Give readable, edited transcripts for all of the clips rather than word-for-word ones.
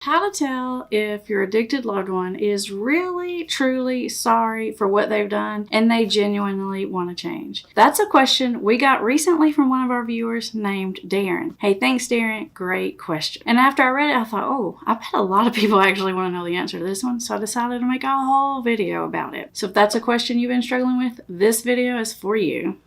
How to tell if your addicted loved one is really, truly sorry for what they've done and they genuinely want to change. That's a question we got recently from one of our viewers named Darren. Hey, thanks Darren, great question. And after I read it, I thought, oh, I bet a lot of people actually want to know the answer to this one, so I decided to make a whole video about it. So if that's a question you've been struggling with, this video is for you.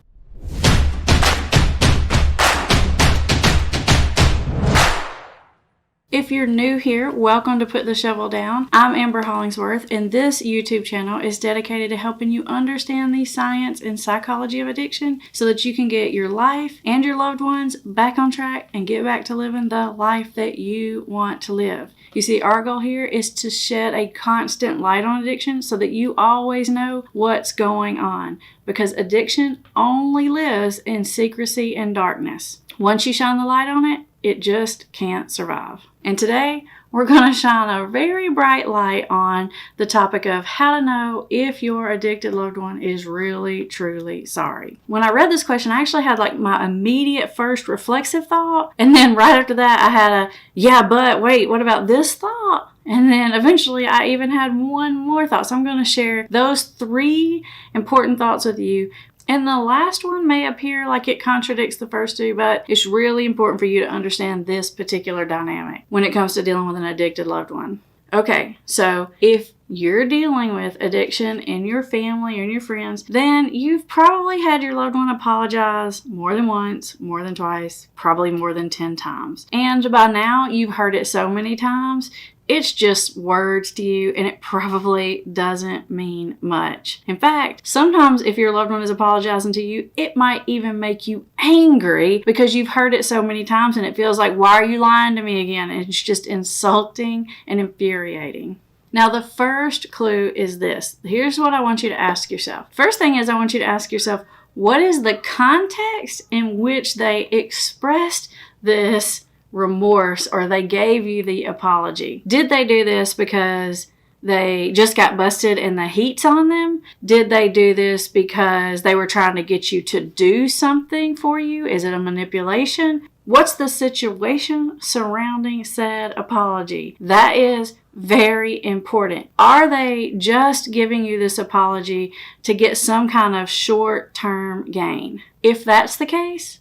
If you're new here, welcome to Put the Shovel Down. I'm Amber Hollingsworth, and this YouTube channel is dedicated to helping you understand the science and psychology of addiction so that you can get your life and your loved ones back on track and get back to living the life that you want to live. You see, our goal here is to shed a constant light on addiction so that you always know what's going on, because addiction only lives in secrecy and darkness. Once you shine the light on it, it just can't survive. And today, we're going to shine a very bright light on the topic of how to know if your addicted loved one is really, truly sorry. When I read this question, I actually had like my immediate first reflexive thought. And then right after that, I had a, yeah, but wait, what about this thought? And then eventually I even had one more thought. So I'm going to share those three important thoughts with you. And the last one may appear like it contradicts the first two, but it's really important for you to understand this particular dynamic when it comes to dealing with an addicted loved one. Okay, so if you're dealing with addiction in your family or in your friends, then you've probably had your loved one apologize more than once, more than twice, probably more than 10 times. And by now, you've heard it so many times, it's just words to you, and it probably doesn't mean much. In fact, sometimes if your loved one is apologizing to you, it might even make you angry because you've heard it so many times and it feels like, why are you lying to me again? And it's just insulting and infuriating. Now, the first clue is this. Here's what I want you to ask yourself. First thing is I want you to ask yourself, what is the context in which they expressed this remorse, or they gave you the apology? Did they do this because they just got busted and the heat's on them? Did they do this because they were trying to get you to do something for you? Is it a manipulation? What's the situation surrounding said apology? That is very important. Are they just giving you this apology to get some kind of short-term gain? If that's the case,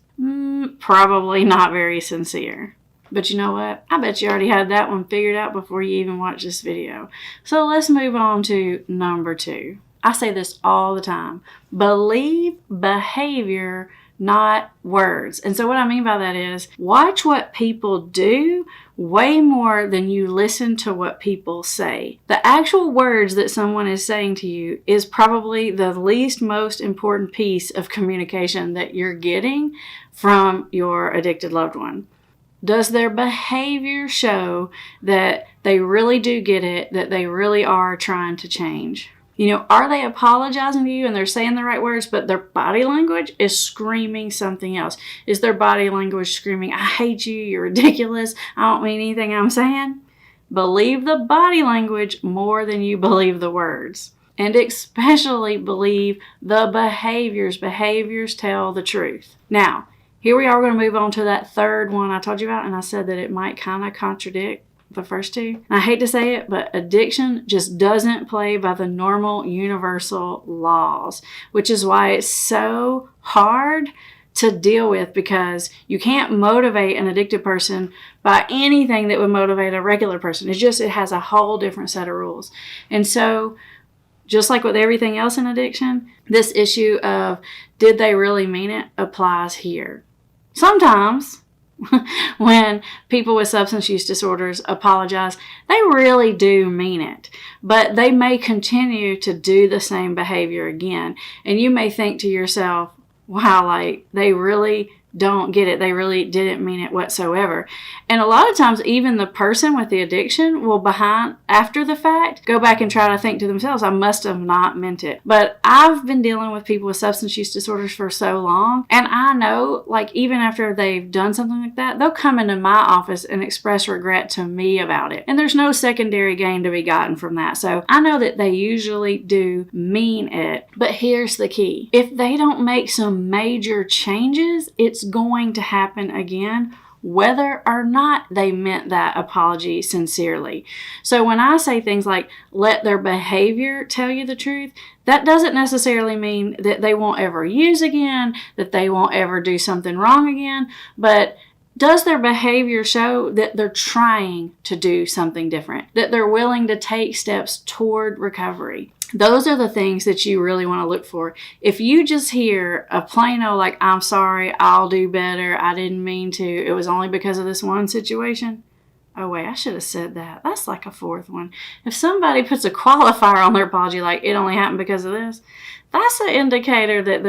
probably not very sincere. But you know what? I bet you already had that one figured out before you even watched this video. So let's move on to number 2. I say this all the time. Believe behavior, not words. And so what I mean by that is watch what people do way more than you listen to what people say. The actual words that someone is saying to you is probably the least most important piece of communication that you're getting from your addicted loved one. Does their behavior show that they really do get it, that they really are trying to change? You know, are they apologizing to you and they're saying the right words, but their body language is screaming something else? Is their body language screaming, I hate you, you're ridiculous, I don't mean anything I'm saying? Believe the body language more than you believe the words. And especially believe the behaviors. Behaviors tell the truth. Now, here we are, we're going to move on to that third one I told you about, and I said that it might kind of contradict the first two. And I hate to say it, but addiction just doesn't play by the normal universal laws, which is why it's so hard to deal with, because you can't motivate an addicted person by anything that would motivate a regular person. It has a whole different set of rules. And so just like with everything else in addiction, this issue of did they really mean it applies here. Sometimes when people with substance use disorders apologize, they really do mean it, but they may continue to do the same behavior again. And you may think to yourself, wow, like they really don't get it. They really didn't mean it whatsoever. And a lot of times, even the person with the addiction will after the fact, go back and try to think to themselves, I must have not meant it. But I've been dealing with people with substance use disorders for so long, and I know, like, even after they've done something like that, they'll come into my office and express regret to me about it. And there's no secondary gain to be gotten from that. So I know that they usually do mean it. But here's the key. If they don't make some major changes, it's going to happen again whether or not they meant that apology sincerely. So when I say things like, let their behavior tell you the truth, that doesn't necessarily mean that they won't ever use again, that they won't ever do something wrong again, but does their behavior show that they're trying to do something different, that they're willing to take steps toward recovery? Those are the things that you really want to look for. If you just hear a plain old like, I'm sorry, I'll do better, I didn't mean to, it was only because of this one situation. Oh wait, I should have said that. That's like a fourth one. If somebody puts a qualifier on their apology like, it only happened because of this, that's an indicator that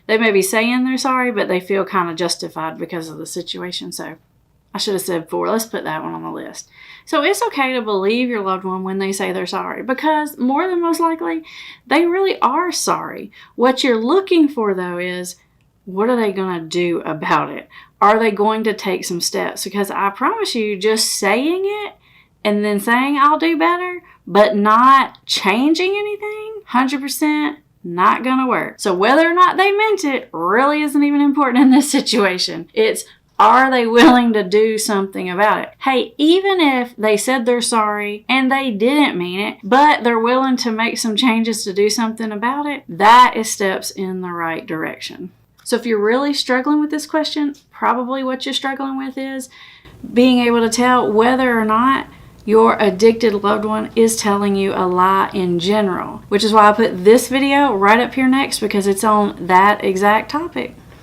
they may be saying they're sorry, but they feel kind of justified because of the situation. So I should have said 4. Let's put that one on the list. So it's okay to believe your loved one when they say they're sorry, because more than most likely, they really are sorry. What you're looking for, though, is what are they going to do about it? Are they going to take some steps? Because I promise you, just saying it and then saying I'll do better, but not changing anything, 100% not going to work. So whether or not they meant it really isn't even important in this situation. It's, are they willing to do something about it? Hey, even if they said they're sorry and they didn't mean it, but they're willing to make some changes to do something about it, that is steps in the right direction. So if you're really struggling with this question, probably what you're struggling with is being able to tell whether or not your addicted loved one is telling you a lie in general, which is why I put this video right up here next, because it's on that exact topic.